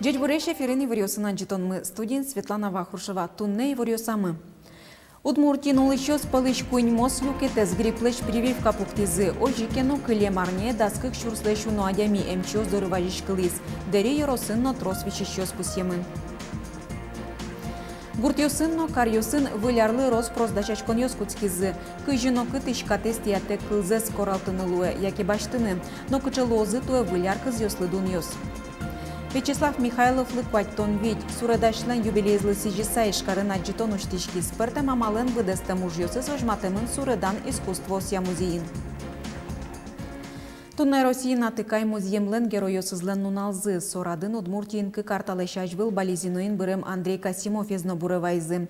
Дядь Буреща Фирини варьосынан житон мы студент Светлана Вахрушева тунней варьосамы. Удмуртин улыщос палыш кунь мос люкетес гриплеш прививка пуктизы. Ожикену кыле марне даскык шурслешу нуадями эмчос дорыважиш кылис. Дери yorosынно трос вичищос пусемын. Гуртьосынно карьосын вылярлы роспрос дачачкон йоскутскизы. Кыжино кытыш катестияте кылзес коралтынылуэ, яки баштыны, но кычелозы туэ выляр кыз йослыдун йос. Вячеслав Михайлов лыкваттон ведь суредашлен юбилейзлы сижиса ишкарына джитон уштишки спырта мамален выдастым ужьосы сожматымын суредан искусство сия музеин. Туннай России натыкай музеемлен геройосызлен нуналзы. Сорадын Удмуртиинки карталешаш был бализиноин бырым Андрей Касимов езно бурывайзы.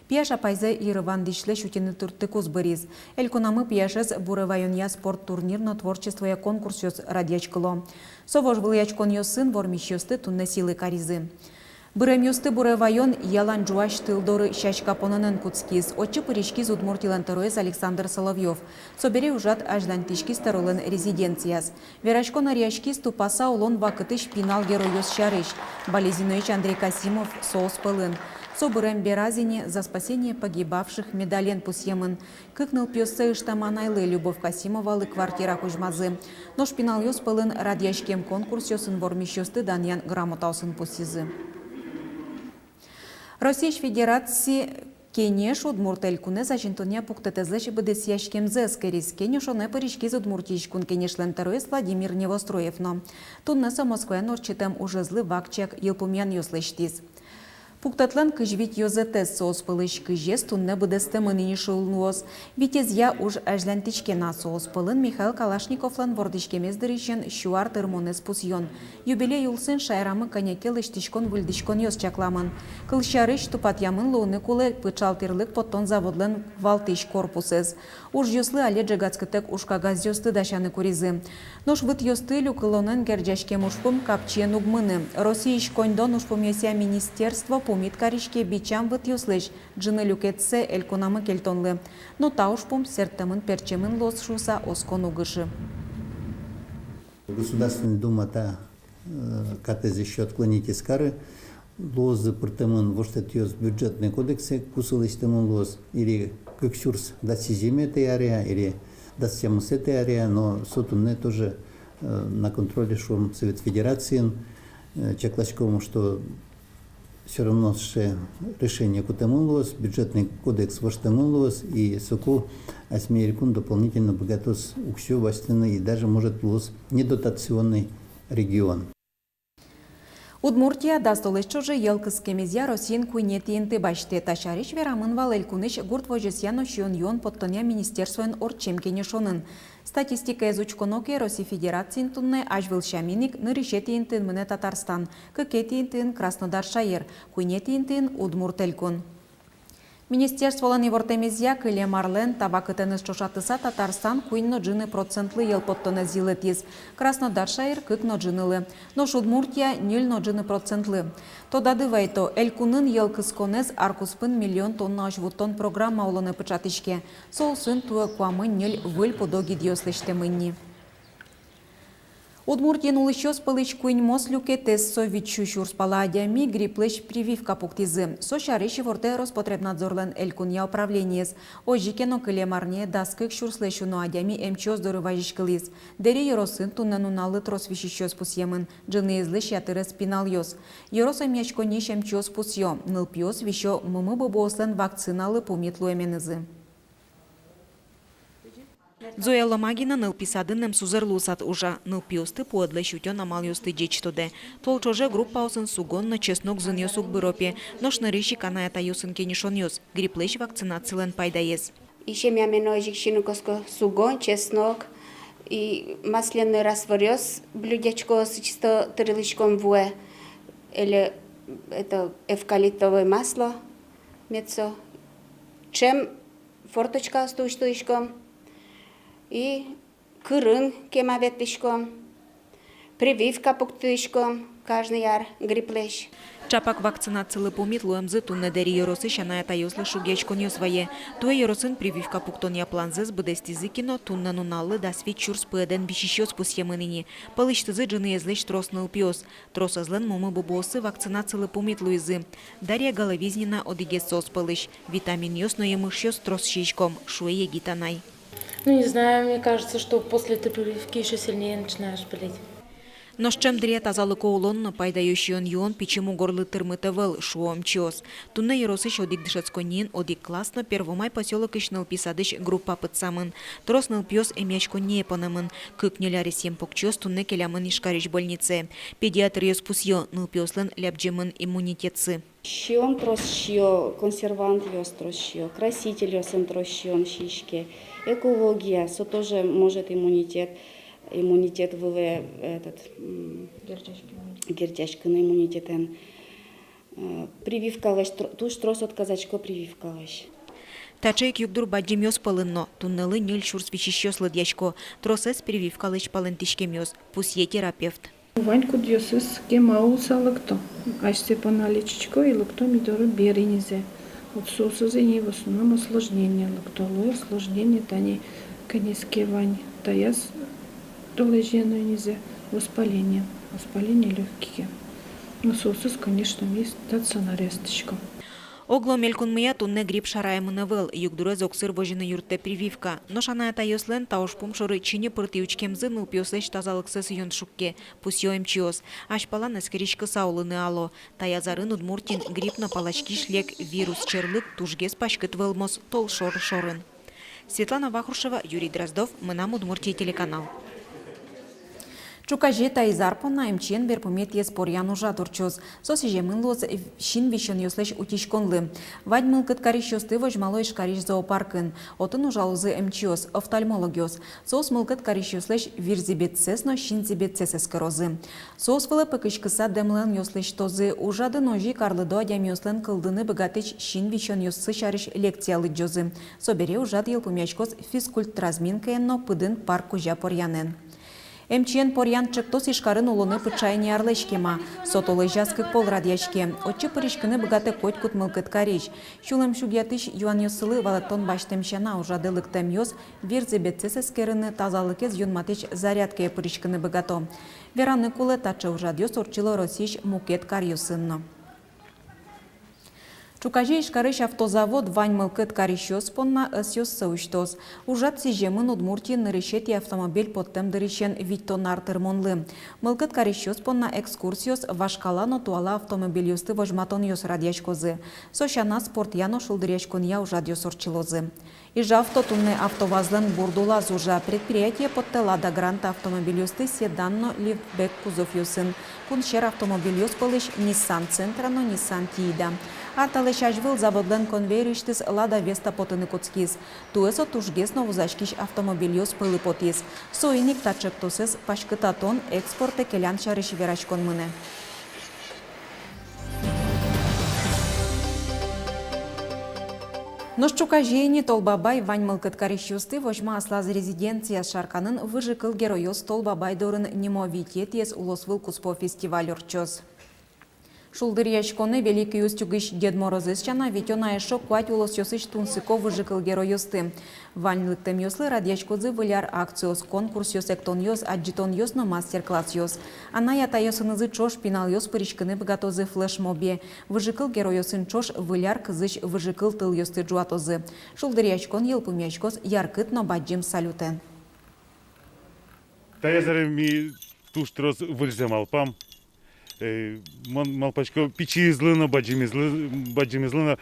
Пияша пайзе Ирыван дишле шутины туртыкуз быриз. Элькунамы пияшез бурывайонья спорт турнирно творчество я конкурс йос радиачкыло. Совож был ячкон йосын вормищосты тунне силы каризы. Бырым йосты бурывайон ялан жуаш тылдоры шашкапонынын куцкиз. Отчы пыришкиз Удмуртилен тероез Александр Соловьев. Собере ужат аждантишкиз теролен резиденцияс. Верашкон ариашкиз тупаса улон вакытыш пинал геройос шарыш. Бализинович Андрей Касимов соус пылын. Собырем Беразине за спасение погибавших медален пусьемын. Кыкныл пьёсы штаманайлы Любовь Касимова лы квартира кужмазы. Но шпинал йос пылын радиашкем конкурс йосын вормищосты даньян грамотаусын пусизы. Российской Федерации Кенеш Удмуртель куне зачинтония пуктетезлеш бдесьяшкемзе скерис Кенешоне паришкиз Удмуртишкун Кенешлен тероист Владимир Невостроевно. Туннеса Москвен орчитем уже злы вакчак елпумян йослештиз. Пуктатлан кыжвит йозетес соос пылыш кыжес тунне бдестемын инишулнуос. Витезья уж ажлантичкена соос пылын Михаил Калашниковлан вордишкемездырищен шуар термонес пусьон. Юбилей улсын шайрамы коньякел иштишкон выльдишкон йос чакламын. Кылшарыш тупатямын луны кулы пычалтерлык поттон заводлен валтиш корпусез. Уж йослы але джагацкытек ушкагаз йосты дашаны куризы. Нош выт йосты люкылонен герджашкем ушпум капчен угмыны. Российш коньдон ушпум йося министерство помит каришке бичам выт йослыш. Джыны люкетсе элькунамы кельтонлы. Но та ушпум сертамын перчемын лос шуса оскон угышы. Государственная дума та катез еще отклонить из кары. Лозы пыртымын воштатьёс бюджетный кодексы кусылыштымын лоз или көксюрс датсизиме теория или датсямусе теория, но сотунне тоже на контроле шум Совет Федерации чаклачкому, что все равно решение кутымын лоз, бюджетный кодекс воштымын лоз и соку осьмерикун дополнительно богатос уксю вастины и даже может лоз недотационный регион. Удмуртия дастолыш чоже елкыскемезя Россиин куйнетиенты баште ташариш верамын валель куныш гурт вожесяно шион йон подтоня министерствен орчем кенешонын. Статистика изучконоке Россия Федерацин тунне ажвыл шаминик ныришетиентын мыне Татарстан, кыкетиентын Краснодар шайыр, куйнетиентын Удмуртелькун. Министерстволан ивортемезия кыле марлен табакытыныз чошатыса Татарстан куйно джины процентлы ел подтоне зилетиз. Краснодар шайыр кыкно джинылы. Но Удмуртия 0 джины процентлы. Тодады вайто элькунын ел кысконез аркуспын миллион тонна ажвуттон программа улоны пычатышке. Солсын туэ куамын 0 выль подоги дьослеште мынни. Удмуртин улыщос пылыш куинь мос люкетес совичу шурспаладями гриплеш прививка пуктизы. Сошарыши ворте Роспотребнадзорлен элькунья управлениес. Ожикено кыле марне даскык шурслешу нуадями эмчос дорыважиш кылис. Дери йоросын туннен уналы тросвишищос пусьемын. Джыны излыш ятыры спинал йос. Йорос эмячкониш эмчос пусьё. Нылпьос вишо мымы бобослен вакциналы пумитлу эменызы. Зоя Ломагина нылписадынным сузырлусат уже нылпиосты подле щутё намалёсты дечтоде. Толчоже группа осын сугонно чеснок зын ёсук быропе, но шнырыщи канаята ёсын кенишон ёс. Гриплеш вакцинациялен пайдаес. Еще мямено жикшинукоско сугон, чеснок и масляный раствор ёс, блюдечко с чисто тырылычком вуэ, или это эвкалиптовое масло, мецо, чем форточка с туштышком, и кырын кемаветпишком, Прививка пуктышком каждый яр гриплеш. Чапак вакцинациялы помитлу МЗ тунне дери йоросы шаная тайослы шугечкон йосвае. Туе йоросын прививка пуктония планзыз быдестизы кино тунна нуналлы да свет чурс пыден бишищёс пусьемыныни. Палыштызы джины езлыш тросныл пьёс. Тросазлен мумы бубосы вакцинациялы помитлу изы. Дарья Головизнина одигес сос палыш. Витамин йос но емышьёс трос щичком. Шуе егитанай. Ну, не знаю, мне кажется, что после этой прививки еще сильнее начинаешь болеть. Но с чем дрет азалыко улонно пайдающий он юон почему горлы тырмытывал шуом чёс. Тунне еросыш одик дышецконин одик классно первомай поселок ишныл писадыш группа пыцамын. Тросныл пьёс эмячко не понамын. Кыкнеляри сем покчёс тунне келямын ишкариш больнице. Педиатр ёс пусьё ныл пьёслын ляпджемын иммунитетсы. Щион тросщио, консервант ёс тросщио, краситель ёсен тросщион щишке, экология, со тоже может иммунитет выве этот гердяшкин иммунитетен. Прививкалаш, туш трос отказачко прививкалаш. Тачек югдур баджим ёс палынно, туннелы ниль шурс вичищёс лыдьяшко, тросес прививкалыш палынтишкем ёс, пусье терапевт. Ваньку дьосыз кемауса лыкто, ащепана лечечко и лыкто мидору беринизе. Вот соусызы не в основном осложнение лыктолу, осложнение тани конецкие вань, таяс долеженую низе, воспаление легкие. Но соусыз, конечно, есть стационаресточка. Огло мелькун мыя тунне грипп шараймыны выл, югдуре зоксыр вожины юртте прививка. Но шаная тайослен таушпум шоры чине пыртыючкемзы ныл пьёслеш тазалыксыз юн шукке, пусьё эмчиос. Ашпалан эскеричкы саулыны ало. Таязарын удмуртин гриппно палачки шлек вирус черлык тужгес пашкыт вылмос тол шорын. Светлана Вахрушева, Юрий Дроздов, Мынам Удмуртия телеканал. Чукаже тайзарпона МЧН берпумет ес порян ужа турчоз. Сосиже мынлоз шин вишен ёслеш утишконлы. Вадьмыл кыткариш ёсты вожмалой шкариш зоопаркын. Отын ужалузы МЧОс, офтальмологиос. Сос мыл кыткариш ёслеш вирзибетсес, но шинзибетсес эскерозы. Сос вылы пыкышкыса демлен ёслеш тозы. Ужады ножи карлыдо адям ёслен кылдыны богатыч шин вишен ёссы шариш лекциялы джозы. Собере ужад елпумячкос физкульт разминкаен, но пыдын парк ужа порянен. МЧН порян чыктос ишкарын улуны пычайни арлешкема. Сотолы жазкык пол радяшке. Отчы пырышкыны богаты коть кут мылкыт кариш. Шулым шугятыш юан ёсылы валаттон баштемшана ужадылык тем ёс вирзебетсес эскерыны тазалыкез юнматыч зарядке пырышкыны богато. Вераны кулы тачы ужад ёс орчылы росиш мукет кар ёсынно. Чукаже ишкарыш автозавод вань мылкыт карищос понна ысёс сăуçтос. Ужат сижемын Удмуртии нырышет и автомобиль поттем дырышен виттонар тырмонлы. Мылкыт карищос понна экскурсиос вашкала но туала автомобиль вожматон ёс радяшкозы. Сошана спорт яно шулдыряшкон я ужат ёс орчилозы. Ижавто тунне автовазлен бурдула зужа предприятие поттела да гранта автомобиль седанно лифтбек кузов ёсын. Куншер автомобиль пылыш Nissan Центра, но Nissan Тиида. Арталыш ажвыл заводлен конвейриштис Лада Веста потыны коцкиз. Туэсо тужгес новузашкиш автомобиль пылы потиз. Соиник тачыктосыз пашкытатон экспорте келян шарыш верашкон мыне. Ношчукажени Толбабай вань мылкыт карищусты вожма аслаз резиденция шарканын выжыкыл героёс Толбабай дорын немовитет ес улосвыл куспо фестиваль орчоз. Шулдырьяшконы великий устюгыш Дед Морозыс чана витёна эшо куать улосёсыш тунсыко выжыкыл героёсты. Вань лыктем ёслы радьяшкозы выляр акциос конкурс ёс эктон ёс аджитон ёс но мастер-класс ёс. Ана ята ёсынызы чош пинал ёс пырышкыны богатозы флешмобе. Выжыкыл героёсын чош выляр кызыш выжыкыл тыл ёсты джуатозы. Шулдырьяшкон елпумячкос яркыт но баджим салютен. Таязарым ми туштрос выльзем алпам. Малпачко пичи злына, баджими злына,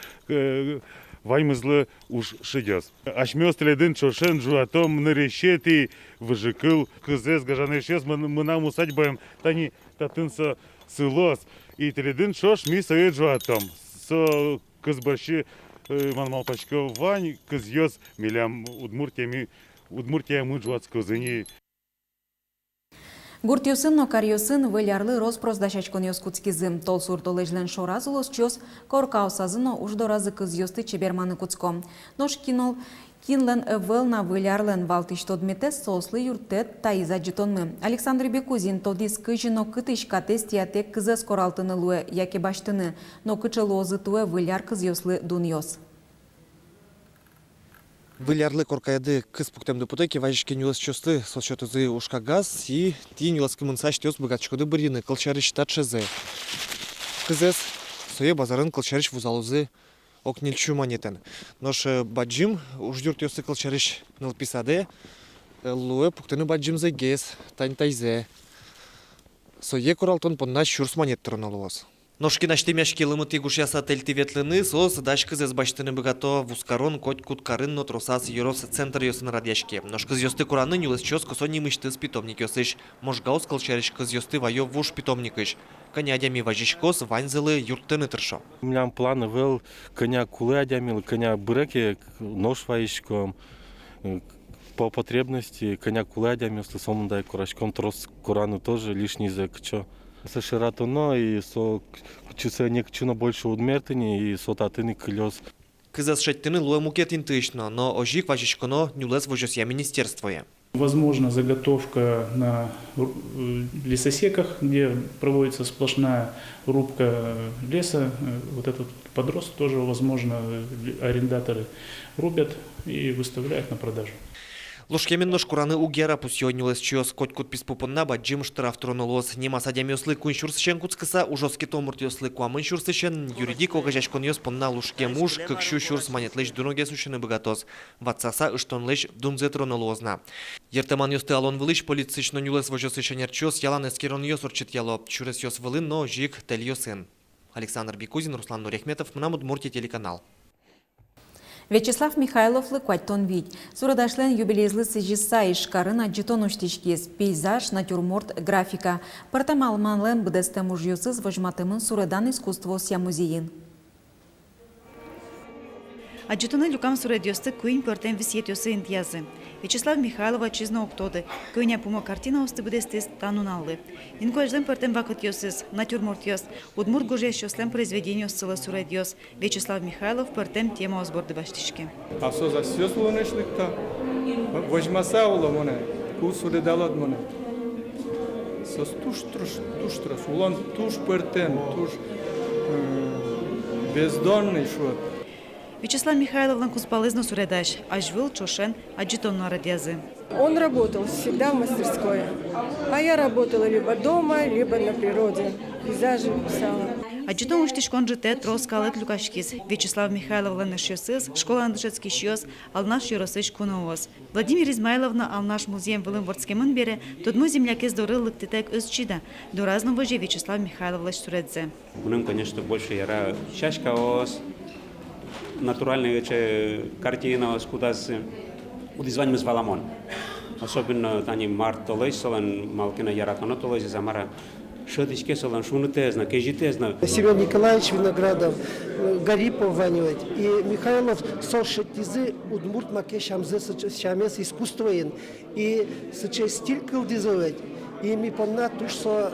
ваймызлы уж шидёс. Ашмёс теледин чошен жуатом нарешети выжыкыл кызес гажанешес мынам усадьбаем тани татынса сылос. И теледин чош ми совет жуатом. Со кызбарши малпачко вань кызёс милям Удмуртия мы жуатскозыни. Гуртиосын но кариосын вылярлы роспроздашачкон ёскутскизым. Тол суртолежлен шоразулос чёс коркаосазыно уждоразы кыз ёсты чеберманы куцком. Нош кинол Кинлен велна вылярлен валтыш тодмете сослы юртет таиза житонмы. Александр Бекузин тодис кыжино кытыш катес тиатек кызы скоралтыны луэ, яке баштыны, но кычы лозы туэ выляр кыз йослы дуньос. Вылярлы коркайды кыз пуктем депутеки важишке нюлас чосты сосчетузы ушка газ и ти нюлас кымынса штёс богатчкоды бырины кылчарыш татшезе. Кызес сое базарын кылчарыш вузалузы окнильчу монетен. Нош баджим уж дюрт ёсы кылчарыш нылписаде луэ пуктены баджимзе гез тань тайзе. Сое коралтон понна шурс монет троналуос. Ножки наштемяшки лымыты гушьяса тельти ветлыны, сос дашкыз из баштыны богато вускарон коть куткарын но тросас юрос центр ёсын радяшки. Ножкыз ёсты кураны нюлыс чёс косони мышты с питомник ёсыш. Можгаус калчарыш кыз ёсты ваёв вуш питомникыш. Коня адями важишкос ванзелы юртыны тыршо. У меня планы был коня кулы адямил, коня бреки, нож ваишком. По потребности коня кулы адямил, с сомундай курашком трос курану тоже лишний зэкчо. Со ширатоно и со чусе некчуно больше удмертыни и со татыны колес. Кызас шеттыны луэ мукетин тышно, но ожик важишконо нюлес вожосья министерствое. Возможно, заготовка на лесосеках, где проводится сплошная рубка леса. Вот этот подрост тоже, возможно, арендаторы рубят и выставляют на продажу. Лушкемен нож кураны угера пусьё нюлес чёс коть кут писпупынна баджим штраф тронулос. Нема садями ослы куншурсычен куцкыса ужоски томурт ёслы куамын шурсычен юридик огажашкон ёс понна лушке муж кыкшу шурс манетлыш дуноге сушыны богатос. Ватсаса ыштонлыш дунзе тронулозна. Ертеман ёсты алон вылыш полицично нюлес вожосычен ерчёс ялан эскерон ёс урчит яло. Чурес ёс вылын, но жик тель ёсын. Александр Бекузин, Руслан Нурехметов, Мнамуд Мурти телеканал. Вячеслав Михайлов лыкваттон вить. Сурадашлен юбилейзлы сыжиса ишкарын аджитон уштишкес, пейзаж, натюрморт, графика. Партамалманлен бдесте мужьёсыз вожматымын сурадан искусство ся музеин. Аджитоны люкам сурадёсты куин пёртен висет ёсы интьязы. Вячеслав Михайлов отчизна октоды. Куиня пума картина осты бдестес тануналлы. Инкоэжден пёртен вакыт ёсыз, натюрморт ёс. Удмурт гужеш ёслен произведение сыла сурадёс. Вячеслав Михайлов пёртен тема озборды баштишки. А со за сёс лунешлыкта. Вожмаса ула моне. Ку суредалат моне. Сос туш, улан туш пёртен, туш бездонный шот. Вячеслав Михайлов куспалызно суредаш, ажвил чошен аджитон нарадязы. Он работал всегда в мастерской, а я работала либо дома, либо на природе. Пейзажи писала. Аджитон уштишкон жите троскалык люкашкис. Вячеслав Михайлов ланаш ёсыз, школа андышецкий ёс, алнаш юросыш куноос. Владимир Измайловна алнаш музеем вылым ворцкемын бере, тодму землякес дорылык тетек özчида. До разном вожи Вячеслав Михайловлаш суредзе. Унем, конечно, больше яра шашкаос, натуральные картины, куда удизвань мы зваламон. Особенно тани март толей, солен малкина яратоно толей, замара шедичке солен шунутезна, кежитезна. Семен Николаевич Виноградов, Гарипов ванивать и Михайлов сошетизы удмурт маке шамзе шамес искусствоен и соче стиль кылдизовать и ми помна туш со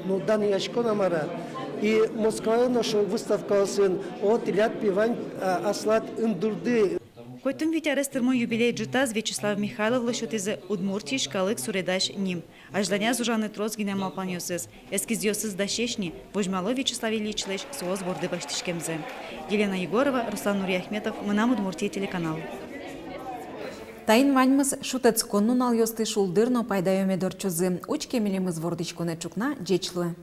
ну дан яшко намара. И Москва наша выставка сын от илят пивань аслат индурды. Койтун витярестырмо юбилей джитаз Вячеслав Михайлов лашотизе удмуртий шкалык суредаш ним. Ажданя зужаны троз гинемал паньосыз. Эскиз ёсыз дашешни, вожмало Вячеслав Ильичлеш соз борды баштишкемзе. Елена Егорова, Руслан Нурехметов, Мынам Удмуртия телеканал. Тайн ваньмыз шутец коннун ал ёсты шулдырно пайда ёмедор чузы. Учке милимыз вордичконе чукна джечлы.